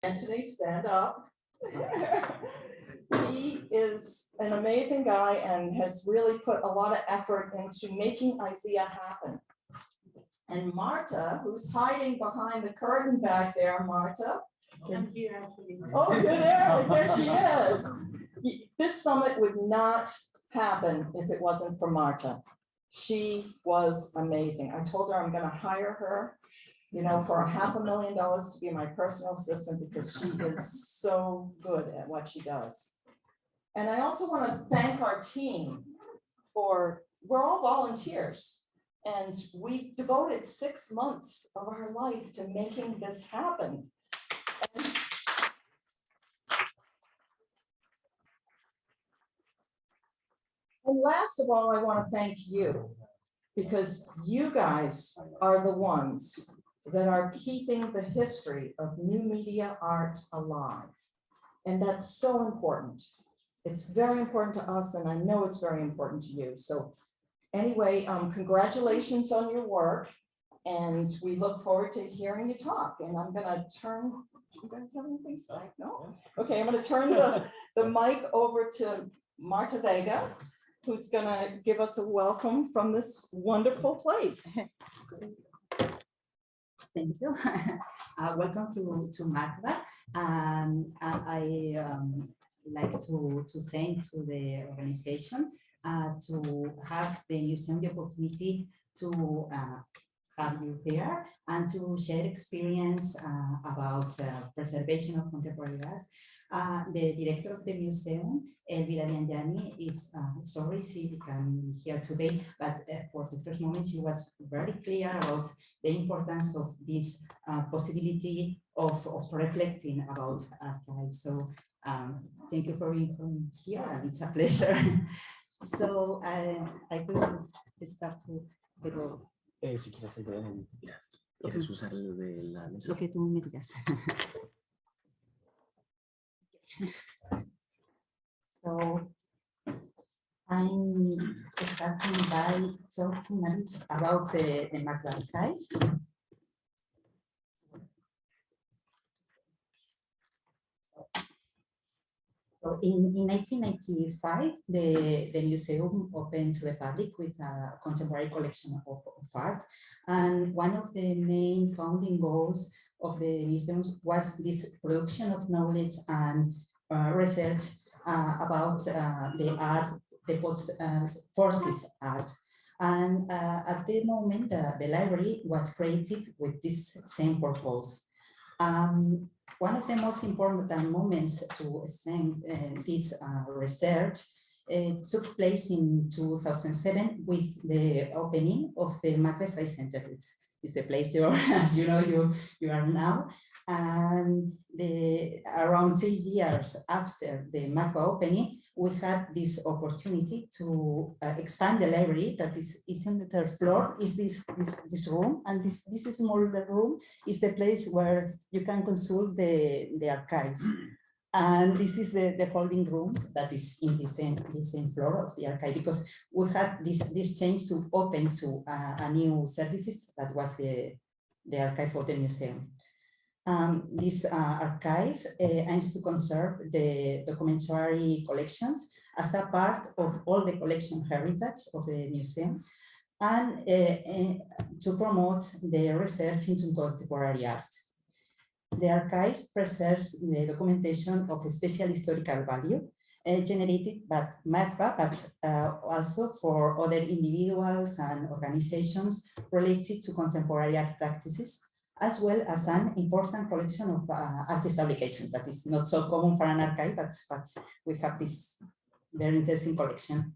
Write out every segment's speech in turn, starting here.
Anthony, stand up. He is an amazing guy and has really put a lot of effort into making ISEA happen. And Marta, who's hiding behind the curtain back there, Marta. I'm here actually. Oh, good there, there she is. This summit would not happen if it wasn't for Marta. She was amazing. I told her I'm going to hire her, you know, for $500,000 to be my personal assistant because she is so good at what she does. And I also want to thank our team for, we're all volunteers. And we devoted 6 months of our life to making this happen. And last of all, I want to thank you, because you guys are the ones that are keeping the history of new media art alive. And that's so important. It's very important to us, and I know it's very important to you. So anyway, congratulations on your work, and we look forward to hearing you talk. And I'm going to turn, do you guys have anything to say? No? Okay, I'm going to turn the mic over to Marta Vega, who's going to give us a welcome from this wonderful place. Thank you. Welcome to MACBA. I like to thank to the organization to have the museum the opportunity to have you here and to share experience about preservation of contemporary art. The director of the museum, Elvira Dianjani, is sorry she can't be here today, but for the first moment she was very clear about the importance of this possibility of reflecting about archives. So thank you for being here, and it's a pleasure. So I will start to pero si quieres el de ¿quieres usar el de la mesa? lo que tú me digas. So I'm starting by talking a bit about the MACBA archive. So in 1995, the museum opened to the public with a contemporary collection of art. And one of the main founding goals of the museum was this production of knowledge and research about the art, the post-40s art. And at the moment, the library was created with this same purpose. One of the most important moments to strengthen this research took place in 2007 with the opening of the MACBA Study Center. It's the place you're, as you know, you are now. And around 6 years after the MACBA opening, we had this opportunity to expand the library that is on the third floor, is this room, and this smaller room is the place where you can consult the archive. And this is the holding room that is in the same floor of the archive, because we had this change to open to a new services that was the archive for the museum. This archive aims to conserve the documentary collections as a part of all the collection heritage of the museum, and to promote the research into contemporary art. The archive preserves the documentation of a special historical value generated by MACBA, but also for other individuals and organizations related to contemporary art practices, as well as an important collection of artist publication that is not so common for an archive, but we have this very interesting collection.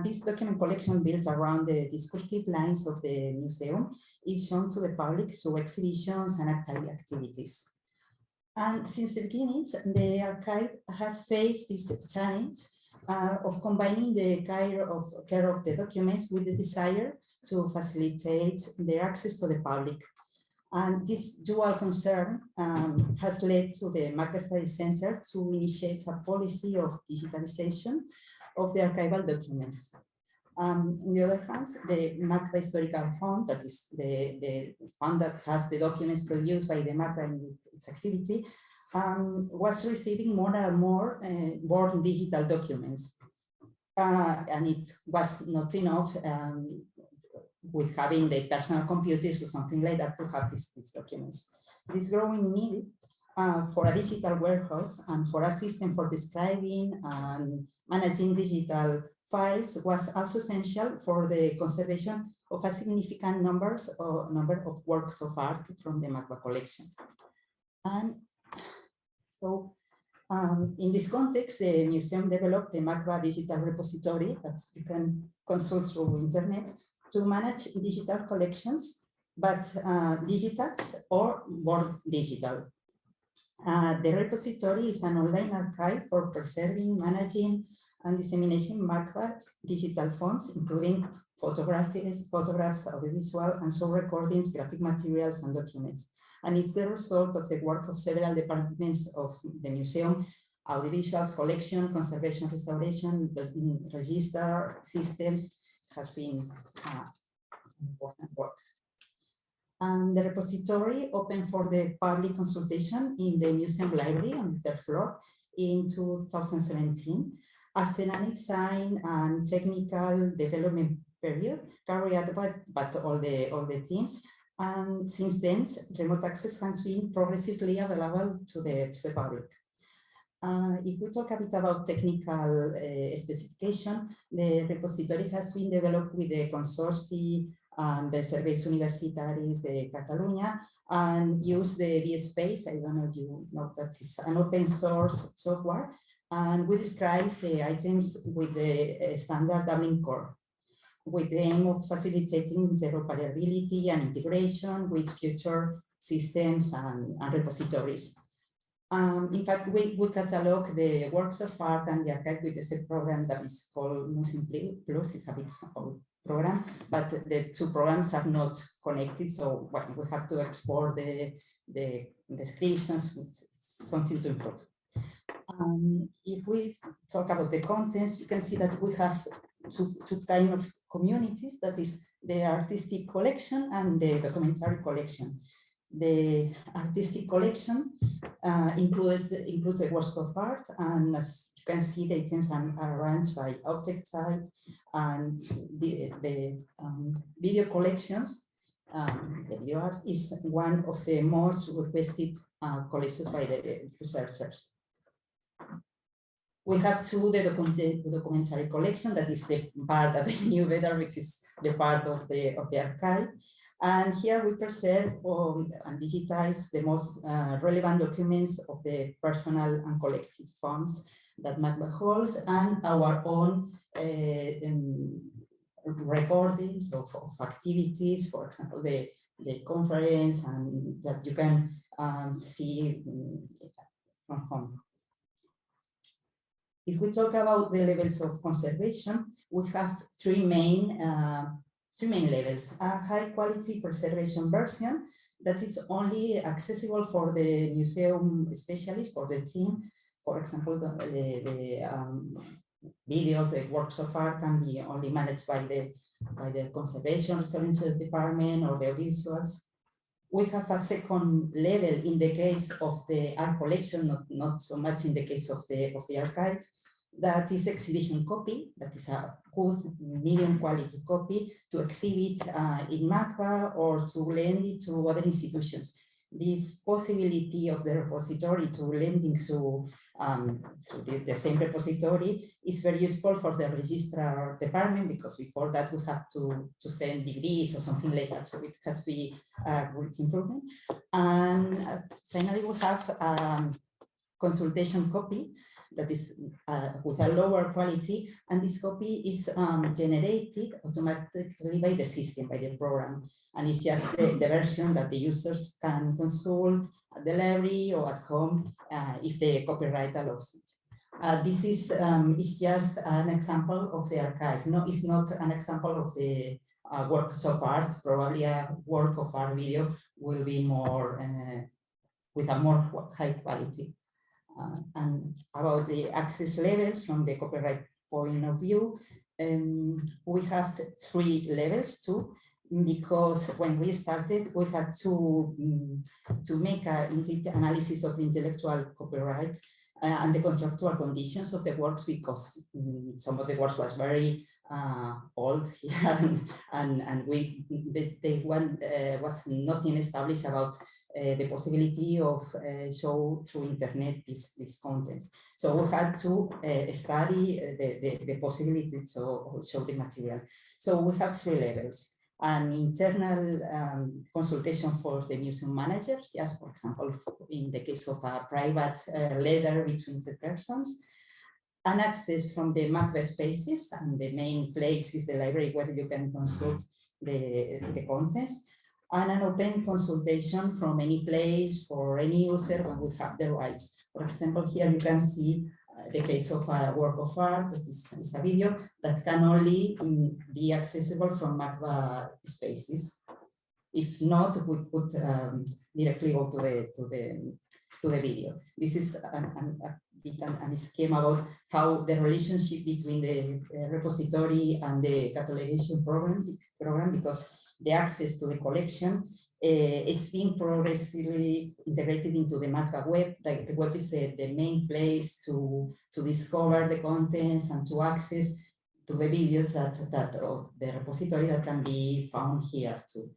This document collection, built around the discursive lines of the museum, is shown to the public through exhibitions and activities. And since the beginning, the archive has faced this challenge of combining the care of the documents with the desire to facilitate their access to the public. And this dual concern has led to the MACBA Study Center to initiate a policy of digitalization of the archival documents. On the other hand, the MACBA Historical Fund, that is the fund that has the documents produced by the MACBA in its activity, was receiving more and more born digital documents. And it was not enough with having the personal computers or something like that to have these documents. This growing need for a digital warehouse and for a system for describing and managing digital files was also essential for the conservation of a significant number of works of art from the MACBA collection. And so in this context, the museum developed the MACBA digital repository that you can consult through internet to manage digital collections, but digitals or born digital. The repository is an online archive for preserving, managing, and disseminating MACBA digital fonts, including photographs, audiovisual, and sound recordings, graphic materials, and documents. And it's the result of the work of several departments of the museum: audiovisuals, collection, conservation, restoration, register, systems. Has been important work. And the repository opened for the public consultation in the museum library on the third floor in 2017, after an design and technical development period carried out by all the teams. And since then, remote access has been progressively available to the public. If we talk a bit about technical specification, the repository has been developed with the consortium and the Serveis Universitaris de Catalunya, and use the DSpace. I don't know if you know that it's an open source software, and we describe the items with the standard Dublin core, with the aim of facilitating interoperability and integration with future systems and repositories. In fact, we catalog the works of art and the archive with a set program that is called Museum Plus. It's a bit old program, but the two programs are not connected, so we have to export the descriptions with something to improve. If we talk about the contents, you can see that we have two kind of communities, that is the artistic collection and the documentary collection. The artistic collection includes the works of art, and as you can see, the items are arranged by object type, and the video collections. The video art is one of the most requested collections by the researchers. We have too the documentary collection, that is the part that I knew better because the part of the archive. And here we preserve and digitize the most relevant documents of the personal and collective funds that MACBA holds, and our own recordings of activities, for example, the conference, and that you can see from home. If we talk about the levels of conservation, we have three main levels. A high quality preservation version that is only accessible for the museum specialists, for the team. For example, the videos, the works of art can be only managed by the conservation restoration department or the audiovisuals. We have a second level in the case of the art collection, not so much in the case of the archive. That is exhibition copy, that is a good medium quality copy to exhibit in MACBA or to lend it to other institutions. This possibility of the repository to lending to the same repository is very useful for the registrar department, because before that we have to send degrees or something like that, so it has to be a great improvement. And finally, we have consultation copy that is with a lower quality, and this copy is generated automatically by the system, by the program, and it's just the version that the users can consult at the library or at home if the copyright allows it. This is just an example of the archive. No, it's not an example of the works of art. Probably a work of art video will be more with a more high quality. And about the access levels from the copyright point of view, we have three levels too. because when we started, we had to make an analysis of the intellectual copyright and the contractual conditions of the works, because some of the works was very old here, and the one was nothing established about the possibility of show through internet this contents. So we had to study the possibilities of show the material. So we have 3 levels. An internal consultation for the museum managers, yes, for example, in the case of a private letter between the persons, an access from the MACBA spaces, and the main place is the library where you can consult the contents, and an open consultation from any place for any user when we have the rights. For example, here you can see the case of a work of art that is a video that can only be accessible from MACBA spaces. If not, we could directly go to the video. This is a scheme about how the relationship between the repository and the catalogation program, because the access to the collection is being progressively integrated into the MACBA web. The web is the main place to discover the contents and to access to the videos that of the repository that can be found here too.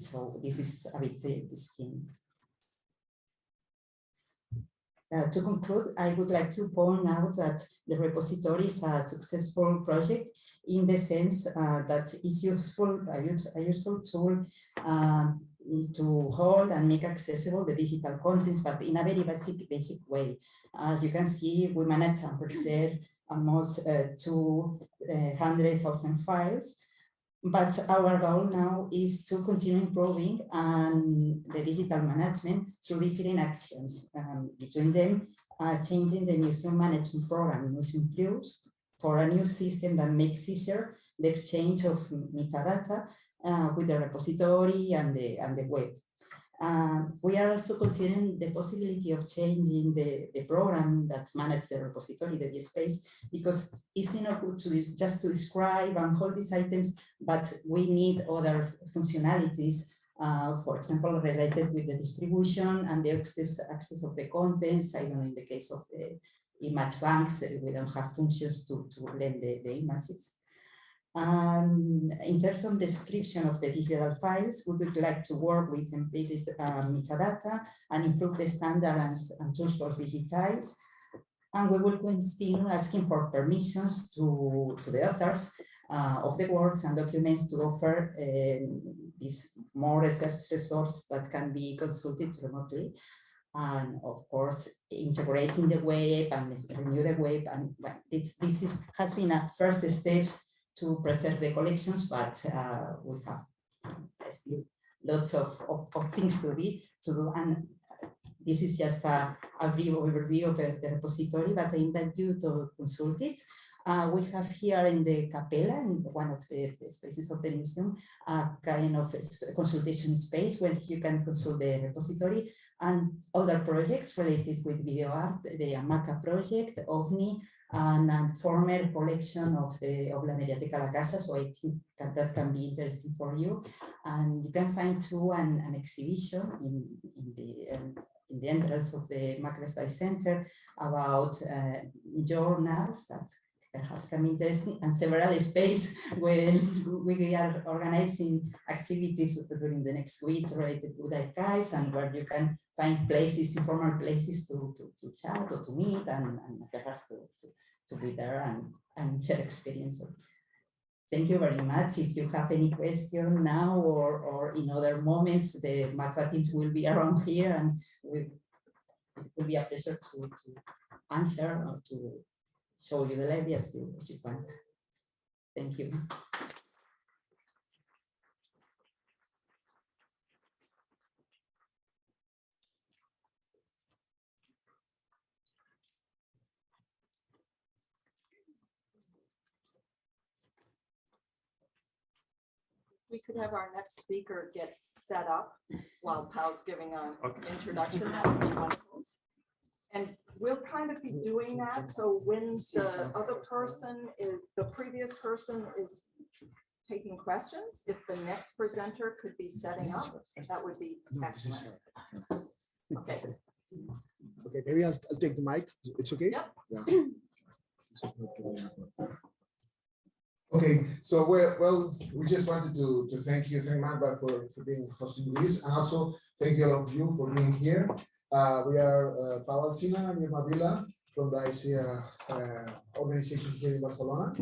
So this is a bit the scheme. To conclude, I would like to point out that the repository is a successful project in the sense that it's a useful tool to hold and make accessible the digital contents, but in a very basic way. As you can see, we managed to preserve almost 200,000 files. But our goal now is to continue improving the digital management through different actions. Between them, changing the museum management program, Museum Plus, for a new system that makes easier the exchange of metadata with the repository and the web. We are also considering the possibility of changing the program that manages the repository, the space, because it's not good to just to describe and hold these items, but we need other functionalities, for example, related with the distribution and the access of the contents. I don't know, in the case of the image banks, we don't have functions to blend the images. And in terms of description of the digital files, we would like to work with embedded metadata and improve the standards and tools for digitize. And we will continue asking for permissions to the authors of the works and documents to offer this more research resource that can be consulted remotely. And of course, integrating the web and renew the web. And this has been a first steps to preserve the collections, but we have still lots of things to do. And this is just a brief overview of the repository, but I invite you to consult it. We have here in the Capella, in one of the spaces of the museum, a kind of consultation space where you can consult the repository and other projects related with video art, the MACA project, OVNI, and a former collection of La Mediateca La Casa, so I think that can be interesting for you. And you can find too an exhibition in the entrance of the MACBA Study Center about journals that perhaps can be interesting, and several spaces when we are organizing activities during the next week related with archives, and where you can find places, informal places to chat or to meet, and perhaps to be there and share experience. So thank you very much. If you have any question now or in other moments, the MACBA teams will be around here, and it will be a pleasure to answer or to show you the library as you want. Thank you. We could have our next speaker get set up while Pal's giving an introduction. And we'll kind of be doing that. So when the other person is, the previous person is taking questions. If the next presenter could be setting up, that would be excellent. Okay. Okay, maybe I'll take the mic. It's okay? Yep. Yeah. Okay, so well, we just wanted to thank MACBA for being hosting this, and also thank you all of you for being here. We are Pau Alsina and Irma Vila from the ISEA organization here in Barcelona,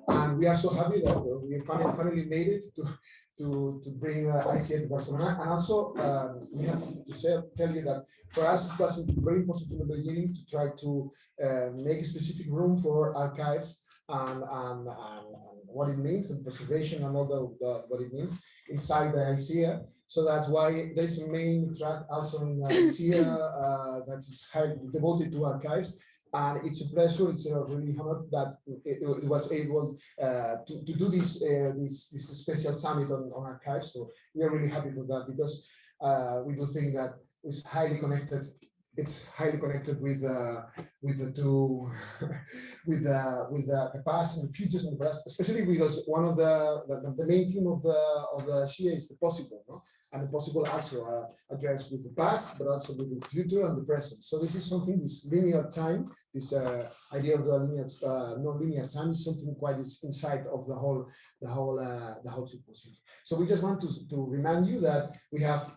and we are so happy that we finally made it to bring ISEA to Barcelona. And also we have to tell you that for us it was very important in the beginning to try to make a specific room for archives and what it means, and preservation and all what it means inside the ISEA. So that's why there's a main track also in ISEA that is highly devoted to archives. And it's a pleasure, it's a really honor that it was able to do this special summit on archives. So we are really happy for that, because we do think that it's highly connected. It's highly connected with the two, with the past and the futures and the past, especially because one of the main theme of the ISEA is the possible, no? And the possible also addressed with the past, but also with the future and the present. So this is something, this linear time, this idea of the non-linear time is something quite inside of the whole symposium. So we just want to remind you that we have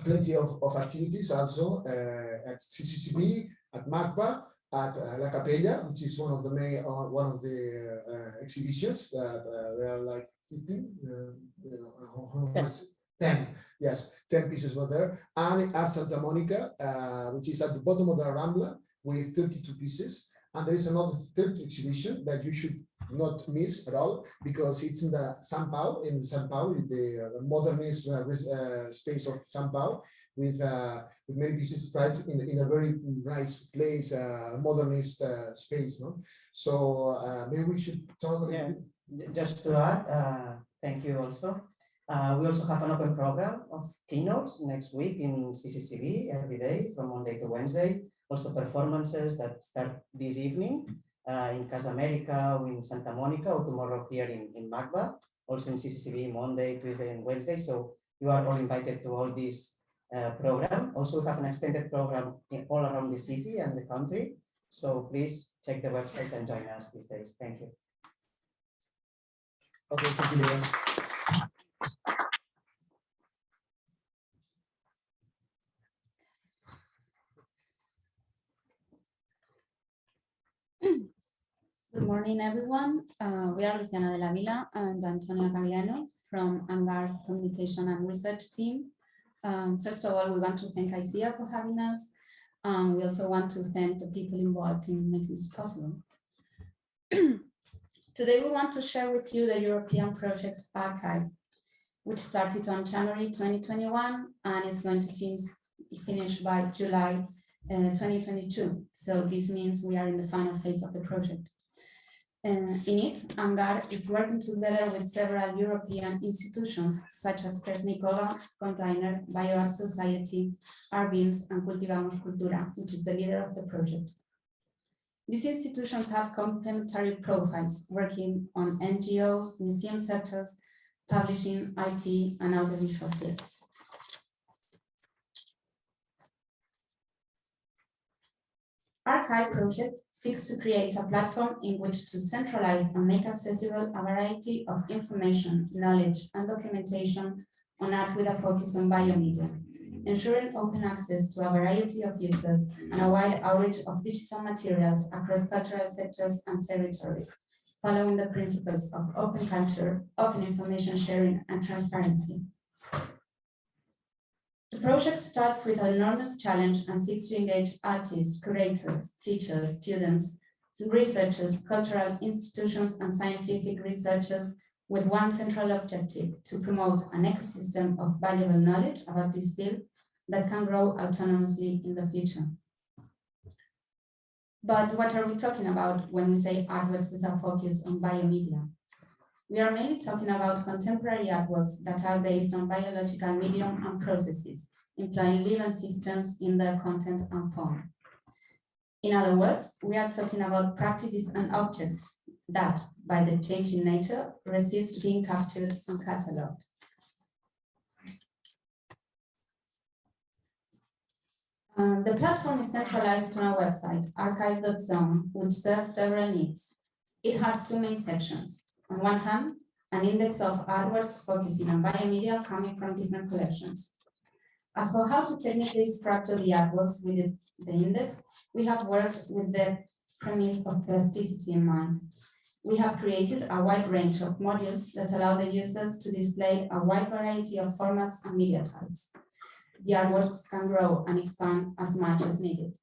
plenty of activities also at CCCB, at MACBA, at La Capella, which is one of the main, exhibitions that there are like 15, 10, yes, 10 pieces were there, and at Santa Monica, which is at the bottom of the Rambla with 32 pieces. And there is another third exhibition that you should not miss at all, because it's in the São Paulo, in the modernist space of São Paulo, with many pieces right in a very nice place, modernist space, no? So maybe we should talk a little bit. Just to add, thank you also. We also have an open program of keynotes next week in CCCB every day from Monday to Wednesday. Also performances that start this evening in Casa America or in Santa Monica, or tomorrow here in MACBA, also in CCCB Monday, Tuesday and Wednesday. So you are all invited to all this program. Also we have an extended program all around the city and the country. So please check the website and join us these days. Thank you. Okay, thank you very much. Good morning, everyone. We are Luciana de la Vila and Antonio Cagliano from ANGAR's Communication and Research team. First of all, we want to thank ISEA for having us. We also want to thank the people involved in making this possible. Today, we want to share with you the European Project Archive, which started on January 2021 and is going to finish by July 2022. So this means we are in the final phase of the project. In it, ANGAR is working together with several European institutions such as Kersnikova, Container, BioArt Society, Arvins, and Cultivamos Cultura, which is the leader of the project. These institutions have complementary profiles, working on NGOs, museum sectors, publishing, IT, and audiovisual fields. Archive project seeks to create a platform in which to centralize and make accessible a variety of information, knowledge, and documentation on art with a focus on biomedia, ensuring open access to a variety of users and a wide outreach of digital materials across cultural sectors and territories, following the principles of open culture, open information sharing, and transparency. The project starts with an enormous challenge and seeks to engage artists, curators, teachers, students, researchers, cultural institutions, and scientific researchers with one central objective: to promote an ecosystem of valuable knowledge about this field that can grow autonomously in the future. But what are we talking about when we say artwork with a focus on biomedia? We are mainly talking about contemporary artworks that are based on biological medium and processes, employing living systems in their content and form. In other words, we are talking about practices and objects that, by the changing nature, resist being captured and catalogued. The platform is centralized on our website, archive.zone, which serves several needs. It has two main sections. On one hand, an index of artworks focusing on biomedia coming from different collections. As for how to technically structure the artworks with the index, we have worked with the premise of plasticity in mind. We have created a wide range of modules that allow the users to display a wide variety of formats and media types. The artworks can grow and expand as much as needed.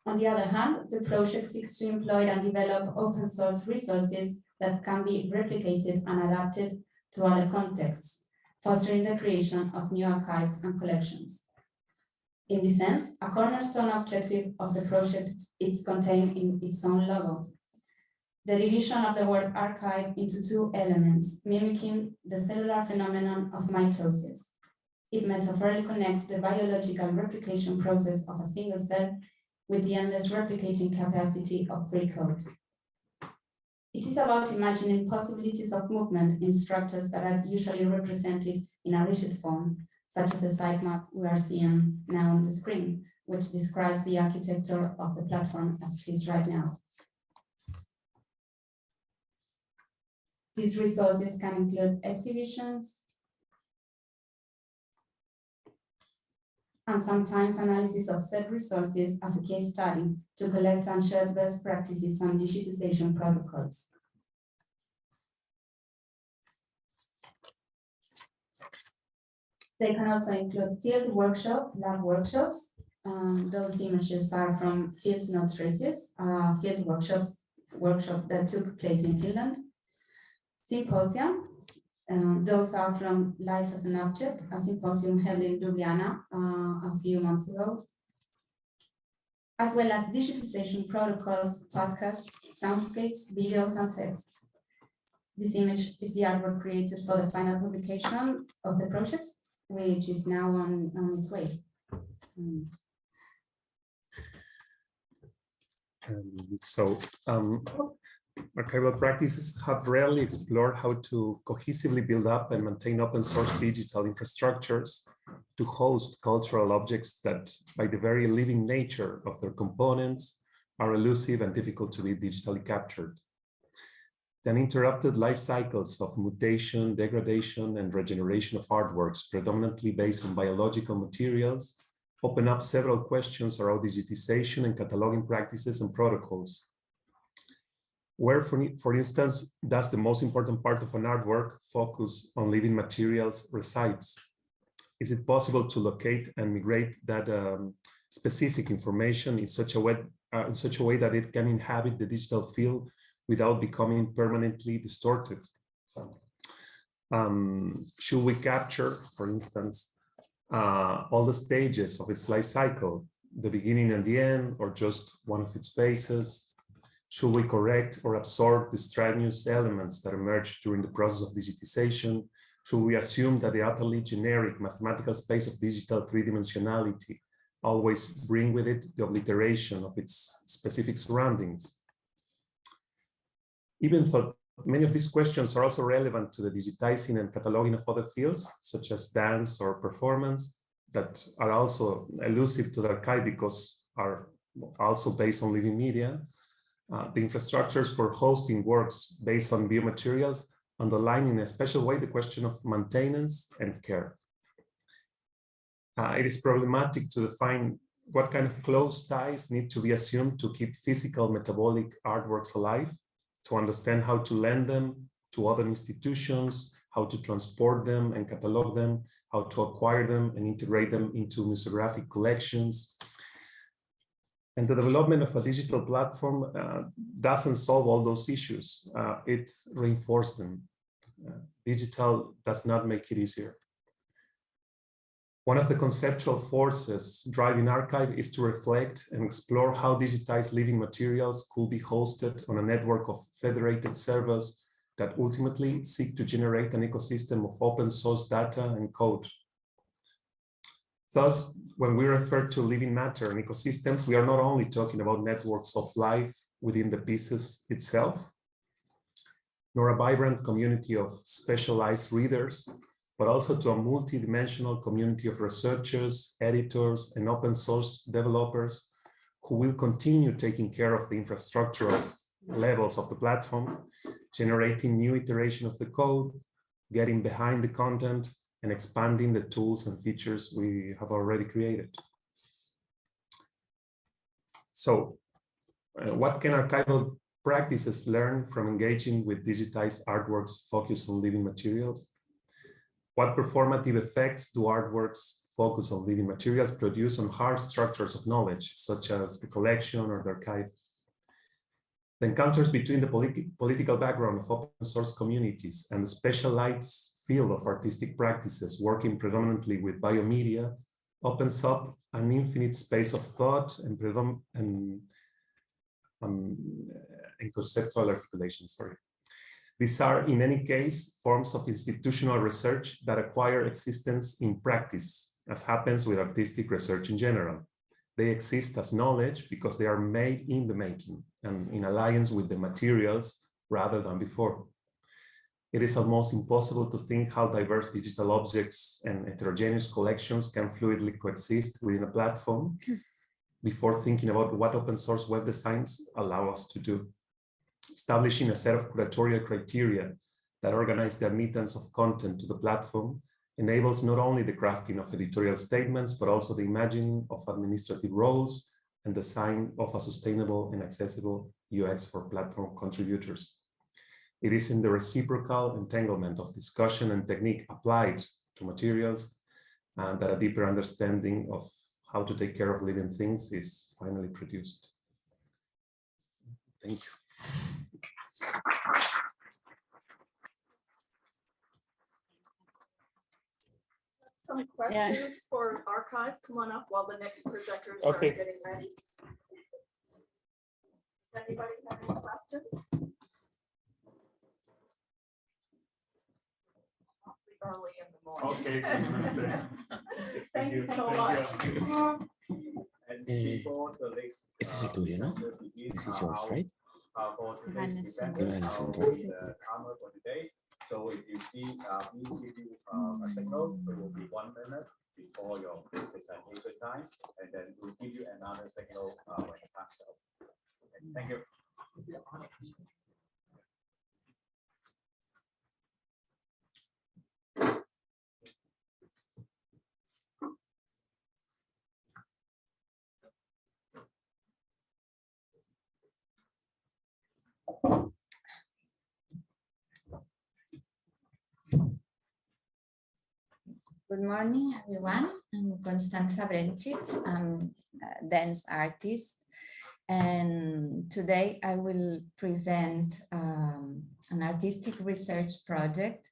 On the other hand, the project seeks to employ and develop open source resources that can be replicated and adapted to other contexts, fostering the creation of new archives and collections. In this sense, a cornerstone objective of the project is contained in its own logo. The division of the word archive into two elements, mimicking the cellular phenomenon of mitosis. It metaphorically connects the biological replication process of a single cell with the endless replicating capacity of free code. It is about imagining possibilities of movement in structures that are usually represented in a rigid form, such as the site map we are seeing now on the screen, which describes the architecture of the platform as it is right now. These resources can include exhibitions, and sometimes analysis of said resources as a case study to collect and share best practices and digitization protocols. They can also include field workshop, lab workshops. Those images are from Field No Traces, field workshop that took place in Finland. Symposium. Those are from Life as an Object, a symposium held in Ljubljana a few months ago, as well as digitization protocols, podcasts, soundscapes, videos, and texts. This image is the artwork created for the final publication of the project, which is now on its way. Archival practices have rarely explored how to cohesively build up and maintain open source digital infrastructures to host cultural objects that, by the very living nature of their components, are elusive and difficult to be digitally captured. The uninterrupted life cycles of mutation, degradation, and regeneration of artworks, predominantly based on biological materials, open up several questions around digitization and cataloging practices and protocols. Where, for instance, does the most important part of an artwork focus on living materials resides? Is it possible to locate and migrate that specific information in such a way that it can inhabit the digital field without becoming permanently distorted? Should we capture, for instance, all the stages of its life cycle, the beginning and the end, or just one of its phases? Should we correct or absorb the extraneous elements that emerge during the process of digitization? Should we assume that the utterly generic mathematical space of digital three-dimensionality always bring with it the obliteration of its specific surroundings? Even though many of these questions are also relevant to the digitizing and cataloging of other fields, such as dance or performance, that are also elusive to the archive because are also based on living media, the infrastructures for hosting works based on biomaterials underline in a special way the question of maintenance and care. It is problematic to define what kind of close ties need to be assumed to keep physical metabolic artworks alive, to understand how to lend them to other institutions, how to transport them and catalog them, how to acquire them and integrate them into museographic collections. And the development of a digital platform doesn't solve all those issues. It reinforces them. Digital does not make it easier. One of the conceptual forces driving archive is to reflect and explore how digitized living materials could be hosted on a network of federated servers that ultimately seek to generate an ecosystem of open source data and code. Thus, when we refer to living matter and ecosystems, we are not only talking about networks of life within the pieces itself, nor a vibrant community of specialized readers, but also to a multidimensional community of researchers, editors, and open source developers who will continue taking care of the infrastructural levels of the platform, generating new iteration of the code, getting behind the content, and expanding the tools and features we have already created. So, what can archival practices learn from engaging with digitized artworks focused on living materials? What performative effects do artworks focused on living materials produce on hard structures of knowledge, such as the collection or the archive? The encounters between the political background of open source communities and the specialized field of artistic practices working predominantly with biomedia opens up an infinite space of thought and conceptual articulation, These are, in any case, forms of institutional research that acquire existence in practice, as happens with artistic research in general. They exist as knowledge because they are made in the making and in alliance with the materials rather than before. It is almost impossible to think how diverse digital objects and heterogeneous collections can fluidly coexist within a platform before thinking about what open source web designs allow us to do. Establishing a set of curatorial criteria that organize the admittance of content to the platform enables not only the crafting of editorial statements, but also the imagining of administrative roles and design of a sustainable and accessible UX for platform contributors. It is in the reciprocal entanglement of discussion and technique applied to materials that a deeper understanding of how to take care of living things is finally produced. Thank you. Some questions for archive? Come on up while the next presenters are Okay. getting ready. Does anybody have any questions? Early in the morning. Okay. Thank you so much. Este es el tuyo, ¿no? This is yours, right? So if you see me give you a signal, it will be 1 minute before your presentation time, and then we'll give you another signal when the time starts. Okay, thank you. Good morning, everyone. I'm Constanza Brencic. I'm a dance artist. And today I will present an artistic research project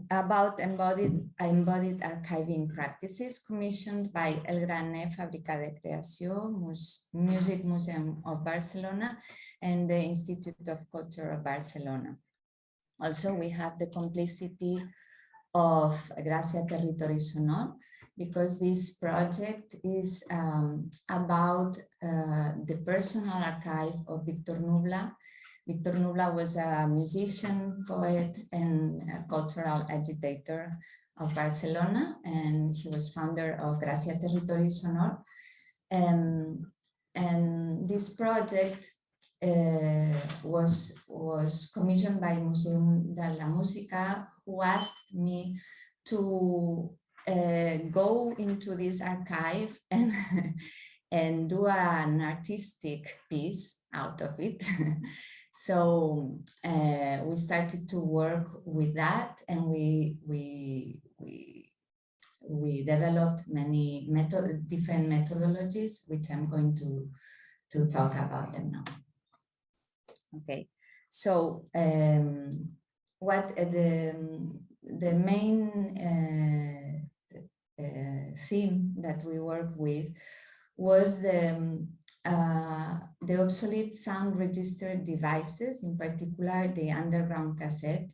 about embodied archiving practices commissioned by El Grane Fábrica de Creació, Music Museum of Barcelona, and the Institute of Culture of Barcelona. Also, we have the complicity of Gràcia Territori Sonor, because this project is about the personal archive of Víctor Nubla. Víctor Nubla was a musician, poet, and a cultural agitator of Barcelona, and he was founder of Gràcia Territori Sonor. And this project was commissioned by Museum de la Música, who asked me to go into this archive and do an artistic piece out of it. So we started to work with that, and we developed many different methodologies, which I'm going to talk about them now. Okay, so what the main theme that we worked with was the obsolete sound register devices, in particular the underground cassette,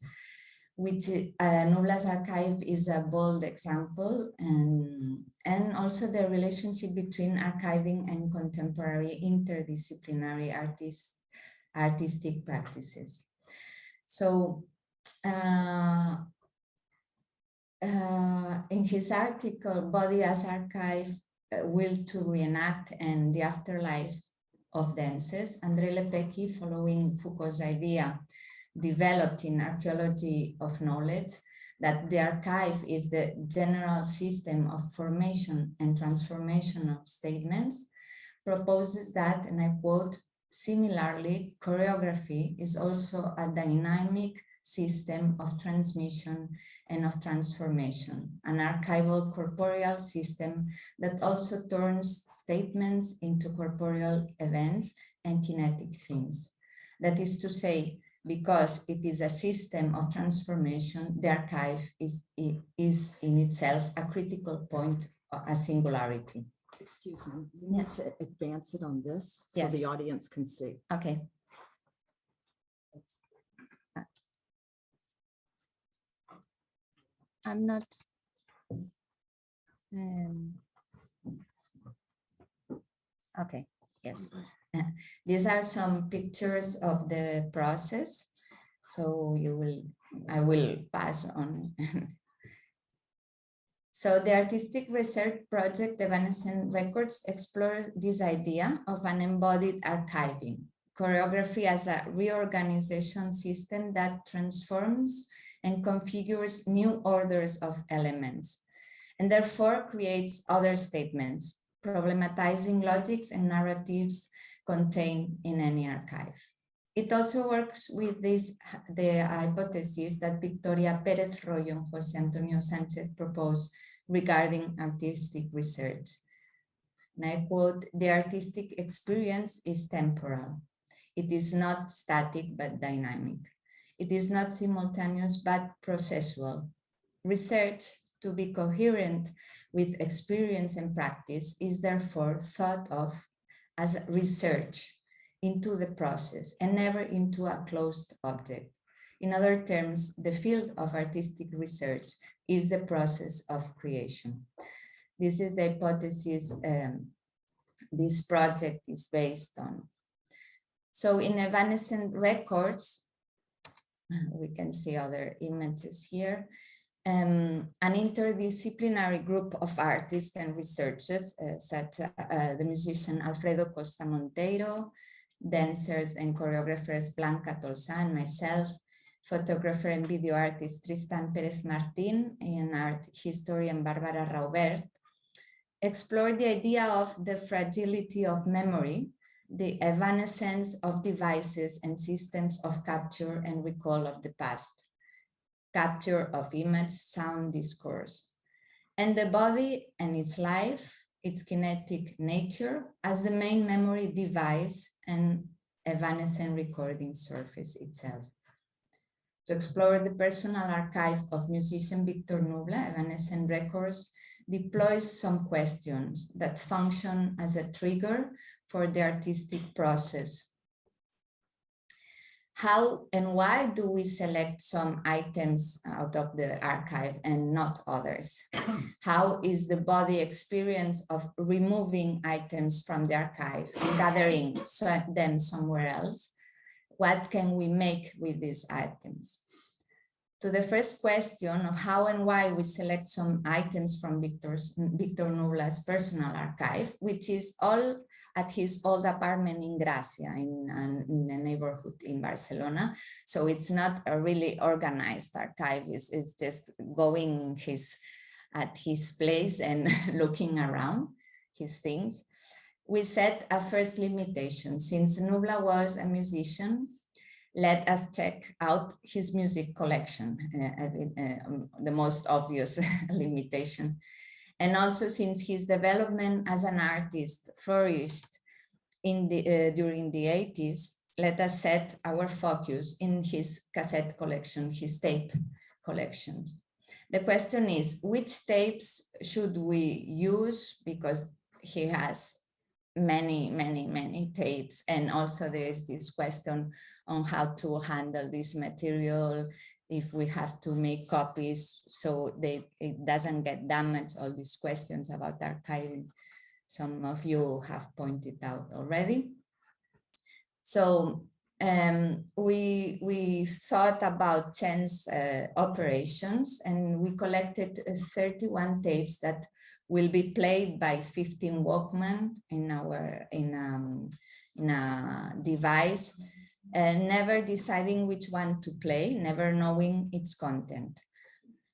which Nubla's archive is a bold example, and also the relationship between archiving and contemporary interdisciplinary artists artistic practices. So in his article, Body as Archive, Will to Reenact and the Afterlife of Dances, André Lepecki, following Foucault's idea developed in archaeology of knowledge, that the archive is the general system of formation and transformation of statements, proposes that, and I quote, similarly, choreography is also a dynamic system of transmission and of transformation, an archival corporeal system that also turns statements into corporeal events and kinetic things. That is to say, because it is a system of transformation, the archive is in itself a critical point, a singularity. Excuse me, you need to advance it on this so Yes. the audience can see. Okay. I'm not. Okay, yes. These are some pictures of the process. So I will pass on. So the artistic research project Evanescent Records explores this idea of an embodied archiving, choreography as a reorganization system that transforms and configures new orders of elements, and therefore creates other statements, problematizing logics and narratives contained in any archive. It also works with the hypothesis that Victoria Pérez Royo and José Antonio Sánchez proposed regarding artistic research. And I quote, the artistic experience is temporal. It is not static, but dynamic. It is not simultaneous, but processual. Research, to be coherent with experience and practice, is therefore thought of as research into the process and never into a closed object. In other terms, the field of artistic research is the process of creation. This is the hypothesis this project is based on. So in Evanescent Records, we can see other images here, an interdisciplinary group of artists and researchers, such as the musician Alfredo Costa Monteiro, dancers and choreographers Blanca Tolsa and myself, photographer and video artist Tristan Pérez Martín, and art historian Bárbara Raubert, explore the idea of the fragility of memory, the evanescence of devices and systems of capture and recall of the past, capture of image, sound, discourse, and the body and its life, its kinetic nature as the main memory device and evanescent recording surface itself. To explore the personal archive of musician Victor Nubla, Evanescent Records deploys some questions that function as a trigger for the artistic process. How and why do we select some items out of the archive and not others? How is the body experience of removing items from the archive, gathering them somewhere else? What can we make with these items? To the first question of how and why we select some items from Victor Nubla's personal archive, which is all at his old apartment in Gracia, in the neighborhood in Barcelona. So it's not a really organized archive, it's just going at his place and looking around his things. We set a first limitation. Since Nubla was a musician, let us check out his music collection, the most obvious limitation. And also, since his development as an artist flourished in during the 80s, let us set our focus in his cassette collection, his tape collections. The question is, which tapes should we use? Because he has many tapes. And also there is this question on how to handle this material, if we have to make copies so it doesn't get damaged, all these questions about archiving. Some of you have pointed out already. So we thought about 10 operations, and we collected 31 tapes that will be played by 15 Walkman in a device, never deciding which one to play, never knowing its content.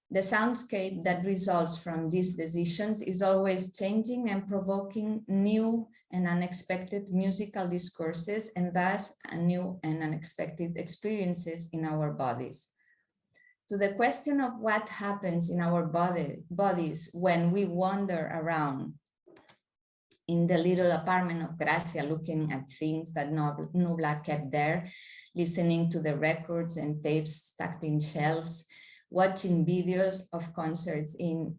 The soundscape that results from these decisions is always changing and provoking new and unexpected musical discourses, and thus new and unexpected experiences in our bodies. To the question of what happens in our bodies when we wander around in the little apartment of Gracia, looking at things that Nubla kept there, listening to the records and tapes stacked in shelves, watching videos of concerts in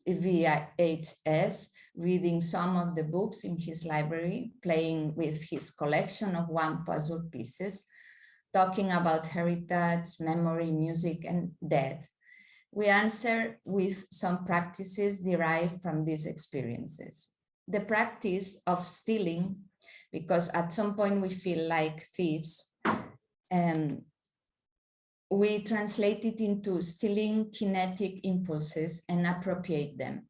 VHS, reading some of the books in his library, playing with his collection of one puzzle pieces, talking about heritage, memory, music, and death. We answer with some practices derived from these experiences. The practice of stealing, because at some point we feel like thieves, we translate it into stealing kinetic impulses and appropriate them.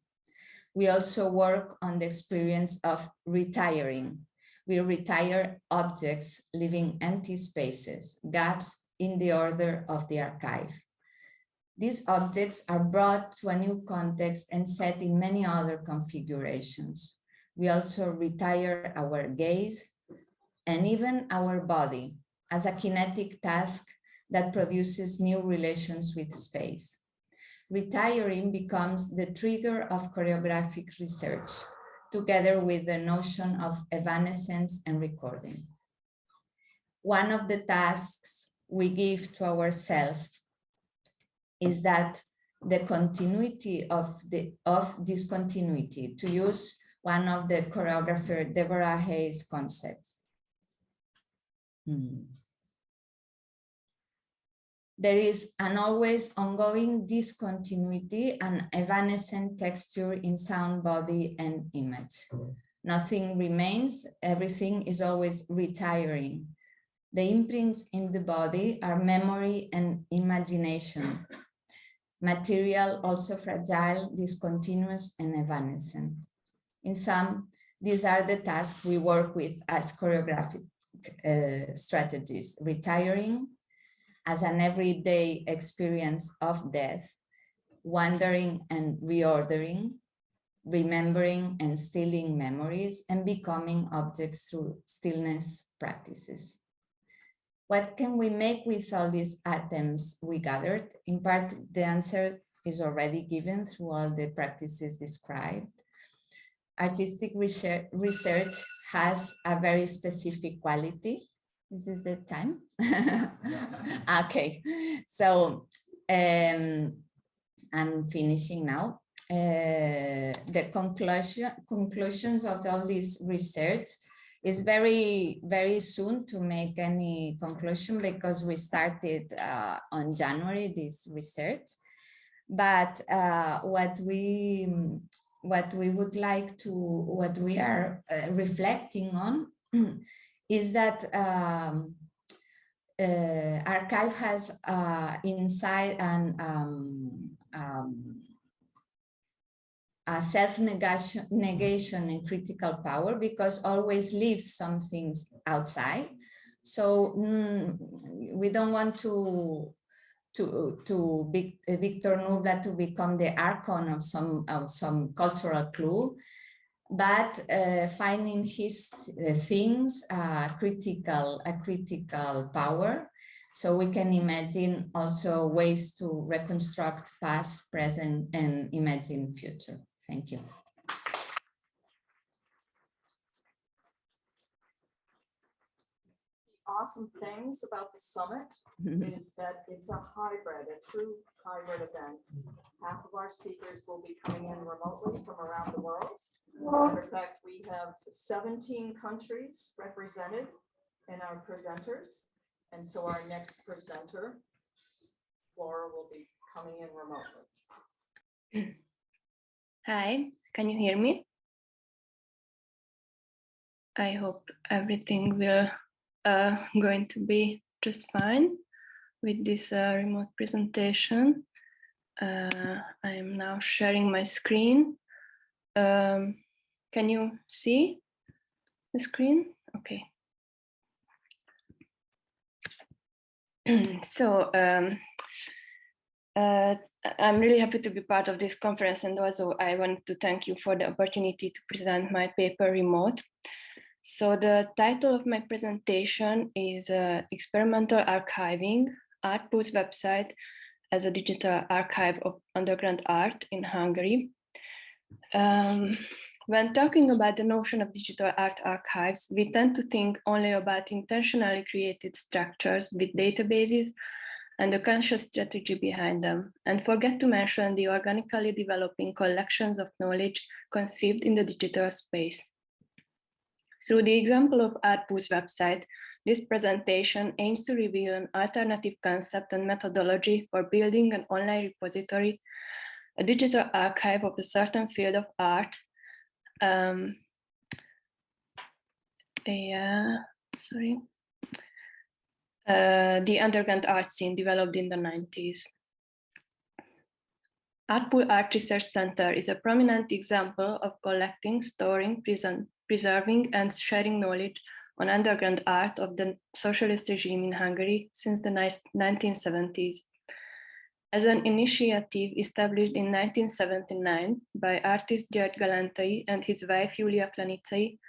We also work on the experience of retiring. We retire objects, leaving empty spaces, gaps in the order of the archive. These objects are brought to a new context and set in many other configurations. We also retire our gaze and even our body as a kinetic task that produces new relations with space. Retiring becomes the trigger of choreographic research, together with the notion of evanescence and recording. One of the tasks we give to ourselves is that the continuity of discontinuity, to use one of the choreographer Deborah Hayes' concepts. There is an always ongoing discontinuity and evanescent texture in sound, body, and image. Nothing remains, everything is always retiring. The imprints in the body are memory and imagination. Material, also fragile, discontinuous, and evanescent. In sum, these are the tasks we work with as choreographic strategies: retiring as an everyday experience of death, wandering and reordering, remembering and stealing memories, and becoming objects through stillness practices. What can we make with all these items we gathered? In part, the answer is already given through all the practices described. Artistic research has a very specific quality. This is the time? Okay, so I'm finishing now. The conclusions of all this research is very, very soon to make any conclusion, because we started on January this research. But what we would like to, what we are reflecting on is that archive has inside and a self-negation and critical power, because always leaves some things outside. So we don't want to Victor Nubla to become the archon of some cultural clue, but finding his things a critical power, so we can imagine also ways to reconstruct past, present, and imagine future. Thank you. Awesome things about the summit is that it's a hybrid, a true hybrid event. Half of our speakers will be coming in remotely from around the world. Matter of fact, we have 17 countries represented in our presenters. And so our next presenter, Flora, will be coming in remotely. Hi, can you hear me? I hope everything will going to be just fine with this remote presentation. I am now sharing my screen. Can you see the screen? Okay. So I'm really happy to be part of this conference, and also I want to thank you for the opportunity to present my paper remote. So the title of my presentation is Experimental Archiving, Artpool's website as a digital archive of underground art in Hungary. When talking about the notion of digital art archives, we tend to think only about intentionally created structures with databases and the conscious strategy behind them, and forget to mention the organically developing collections of knowledge conceived in the digital space. Through the example of Artpool's website, this presentation aims to reveal an alternative concept and methodology for building an online repository, a digital archive of a certain field of art. The underground art scene developed in the 90s. Artpool Art Research Center is a prominent example of collecting, storing, preserving, and sharing knowledge on underground art of the socialist regime in Hungary since the 1970s. As an initiative established in 1979 by artist György Galantai and his wife Julia Klanicai,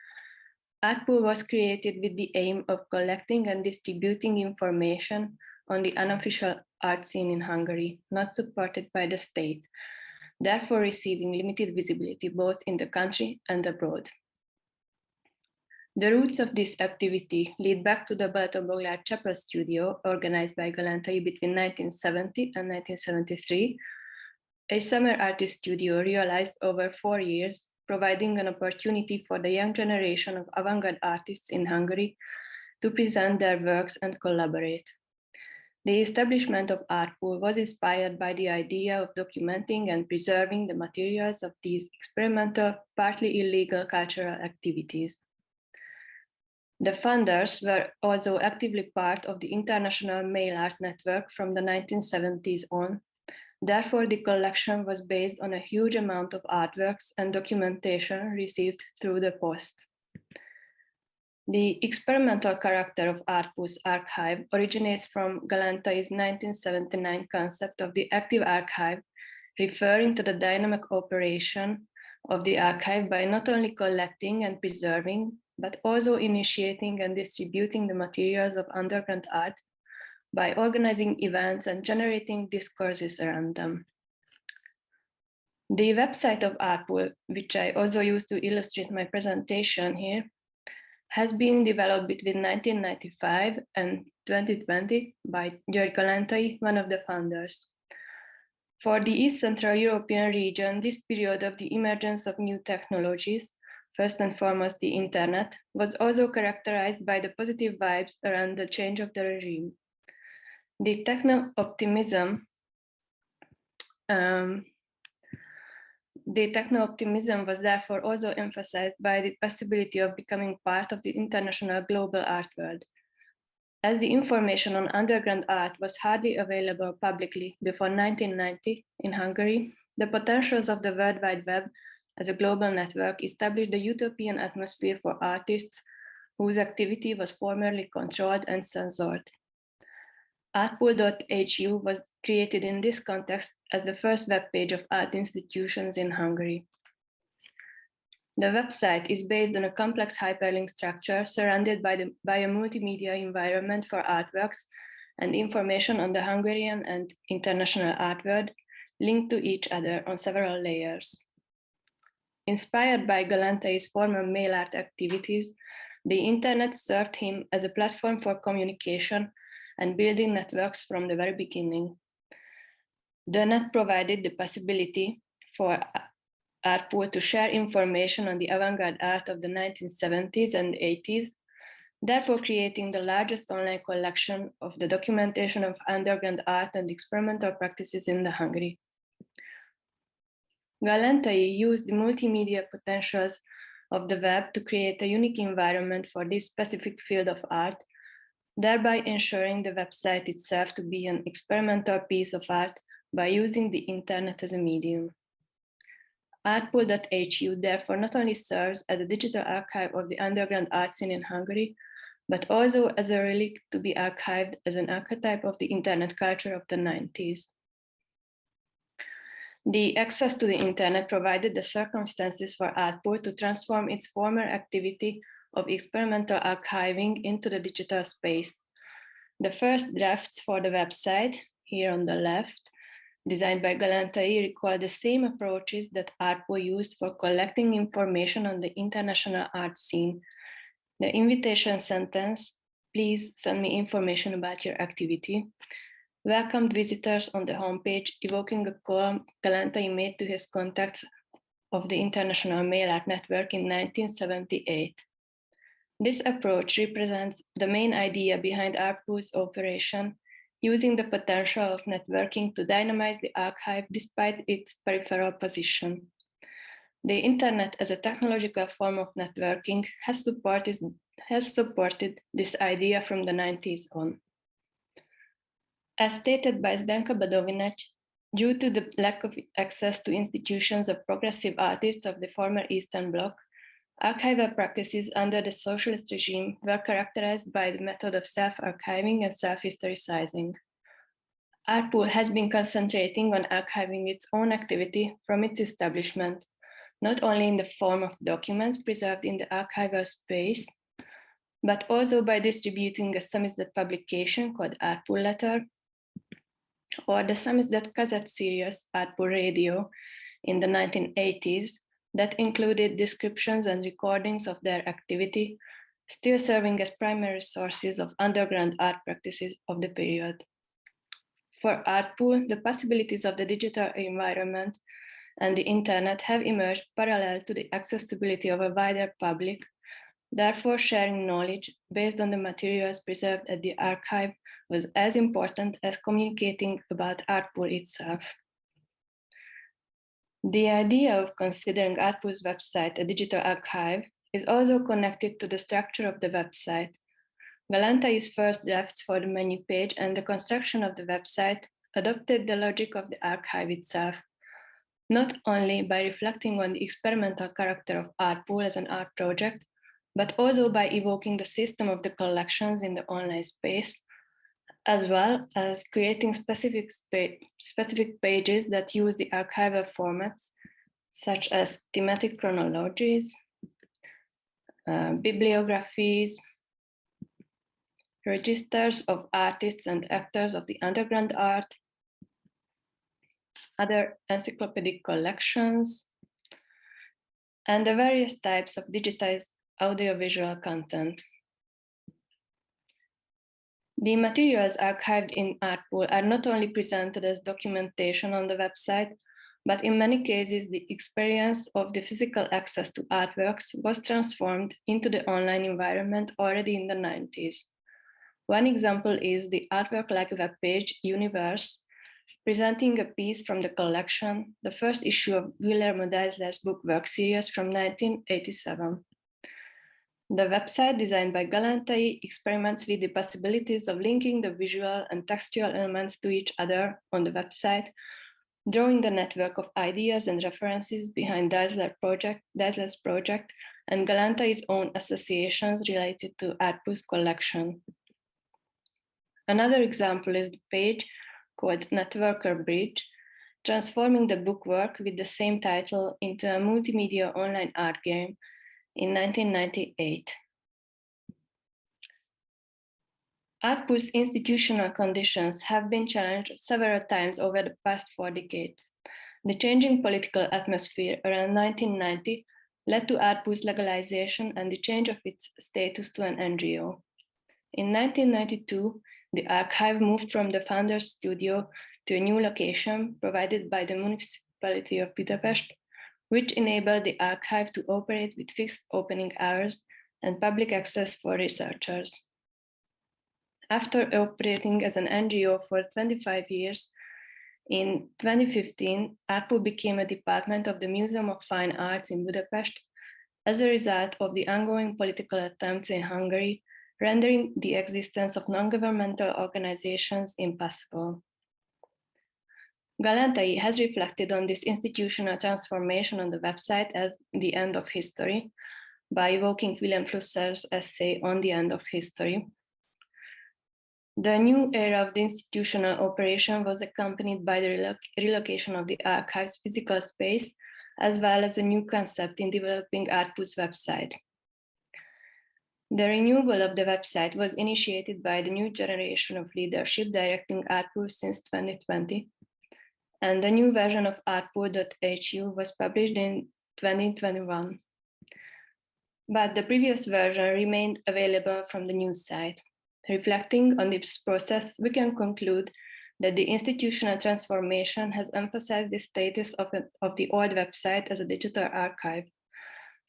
Artpool was created with the aim of collecting and distributing information on the unofficial art scene in Hungary, not supported by the state, therefore receiving limited visibility both in the country and abroad. The roots of this activity lead back to the Balatonboglár Chapel Studio, organized by Galantai between 1970 and 1973, a summer artist studio realized over 4 years, providing an opportunity for the young generation of avant-garde artists in Hungary to present their works and collaborate. The establishment of Artpool was inspired by the idea of documenting and preserving the materials of these experimental, partly illegal cultural activities. The funders were also actively part of the international mail art network from the 1970s on. Therefore, the collection was based on a huge amount of artworks and documentation received through the post. The experimental character of Artpool's archive originates from Galantai's 1979 concept of the active archive, referring to the dynamic operation of the archive by not only collecting and preserving, but also initiating and distributing the materials of underground art by organizing events and generating discourses around them. The website of Artpool, which I also use to illustrate my presentation here, has been developed between 1995 and 2020 by György Galantai, one of the founders. For the East Central European region, this period of the emergence of new technologies, first and foremost the internet, was also characterized by the positive vibes around the change of the regime. The techno-optimism was therefore also emphasized by the possibility of becoming part of the international global art world. As the information on underground art was hardly available publicly before 1990 in Hungary, the potentials of the World Wide Web as a global network established a utopian atmosphere for artists whose activity was formerly controlled and censored. Artpool.hu was created in this context as the first web page of art institutions in Hungary. The website is based on a complex hyperlink structure surrounded by a multimedia environment for artworks and information on the Hungarian and international art world, linked to each other on several layers. Inspired by Galantai's former mail art activities, the internet served him as a platform for communication and building networks from the very beginning. The net provided the possibility for Artpool to share information on the avant-garde art of the 1970s and 80s, therefore creating the largest online collection of the documentation of underground art and experimental practices in Hungary. Galantai used the multimedia potentials of the web to create a unique environment for this specific field of art, thereby ensuring the website itself to be an experimental piece of art by using the internet as a medium. Artpool.hu therefore not only serves as a digital archive of the underground art scene in Hungary, but also as a relic to be archived as an archetype of the internet culture of the 90s. The access to the internet provided the circumstances for Artpool to transform its former activity of experimental archiving into the digital space. The first drafts for the website, here on the left, designed by Galantai, recall the same approaches that Artpool used for collecting information on the international art scene. The invitation sentence, "Please send me information about your activity," welcomed visitors on the homepage, evoking a call Galantai made to his contacts of the International Mail Art Network in 1978. This approach represents the main idea behind Artpool's operation, using the potential of networking to dynamize the archive despite its peripheral position. The internet as a technological form of networking has supported this idea from the 90s on. As stated by Zdenka Badovinac, due to the lack of access to institutions of progressive artists of the former Eastern Bloc, archival practices under the socialist regime were characterized by the method of self-archiving and self-historicizing. Artpool has been concentrating on archiving its own activity from its establishment, not only in the form of documents preserved in the archival space, but also by distributing a samizdat publication called Artpool Letter, or the samizdat cassette series Artpool Radio in the 1980s that included descriptions and recordings of their activity, still serving as primary sources of underground art practices of the period. For Artpool, the possibilities of the digital environment and the internet have emerged parallel to the accessibility of a wider public. Therefore, sharing knowledge based on the materials preserved at the archive was as important as communicating about Artpool itself. The idea of considering Artpool's website a digital archive is also connected to the structure of the website. Galantai's first drafts for the menu page and the construction of the website adopted the logic of the archive itself, not only by reflecting on the experimental character of Artpool as an art project, but also by evoking the system of the collections in the online space, as well as creating specific pages that use the archival formats, such as thematic chronologies, bibliographies, registers of artists and actors of the underground art, other encyclopedic collections, and the various types of digitized audiovisual content. The materials archived in Artpool are not only presented as documentation on the website, but in many cases, the experience of the physical access to artworks was transformed into the online environment already in the 90s. One example is the artwork-like webpage Universe, presenting a piece from the collection, the first issue of Guillermo Deisler's book work series from 1987. The website, designed by Galantai, experiments with the possibilities of linking the visual and textual elements to each other on the website, drawing the network of ideas and references behind Deisler's project and Galantai's own associations related to Artpool's collection. Another example is the page called Networker Bridge, transforming the bookwork with the same title into a multimedia online art game in 1998. Artpool's institutional conditions have been challenged several times over the past 4 decades. The changing political atmosphere around 1990 led to Artpool's legalization and the change of its status to an NGO. In 1992, the archive moved from the founder's studio to a new location provided by the municipality of Budapest, which enabled the archive to operate with fixed opening hours and public access for researchers. After operating as an NGO for 25 years, in 2015, Artpool became a department of the Museum of Fine Arts in Budapest as a result of the ongoing political attempts in Hungary rendering the existence of non-governmental organizations impossible. Galantai has reflected on this institutional transformation on the website as the end of history by evoking William Flusser's essay on the end of history. The new era of the institutional operation was accompanied by the relocation of the archive's physical space, as well as a new concept in developing ARPU's website. The renewal of the website was initiated by the new generation of leadership directing ARPU since 2020, and the new version of arpu.hu was published in 2021. But the previous version remained available from the new site. Reflecting on this process, we can conclude that the institutional transformation has emphasized the status of the old website as a digital archive.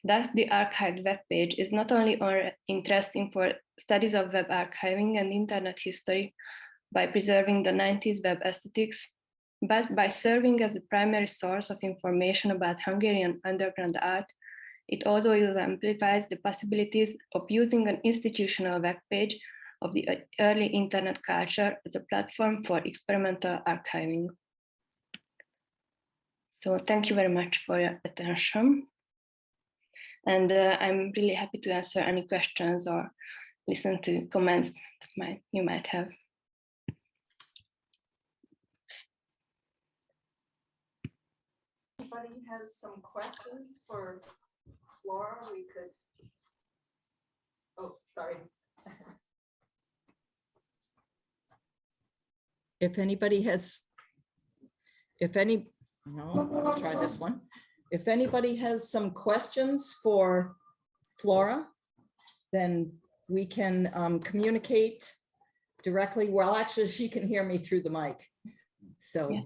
Thus, the archived web page is not only interesting for studies of web archiving and internet history by preserving the 90s web aesthetics, but by serving as the primary source of information about Hungarian underground art, it also exemplifies the possibilities of using an institutional web page of the early internet culture as a platform for experimental archiving. So thank you very much for your attention. And I'm really happy to answer any questions or listen to comments that you might have. Anybody has some questions for Flora? We could. Oh, sorry. If anybody has, no, I'll try this one. If anybody has some questions for Flora, then we can communicate directly. Well, actually, she can hear me through the mic. So yeah.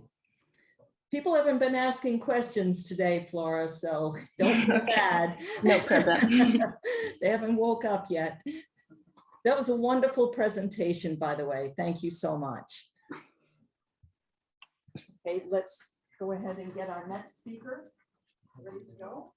People haven't been asking questions today, Flora, so don't feel bad. No problem. They haven't woke up yet. That was a wonderful presentation, by the way. Thank you so much. Okay, let's go ahead and get our next speaker ready to go.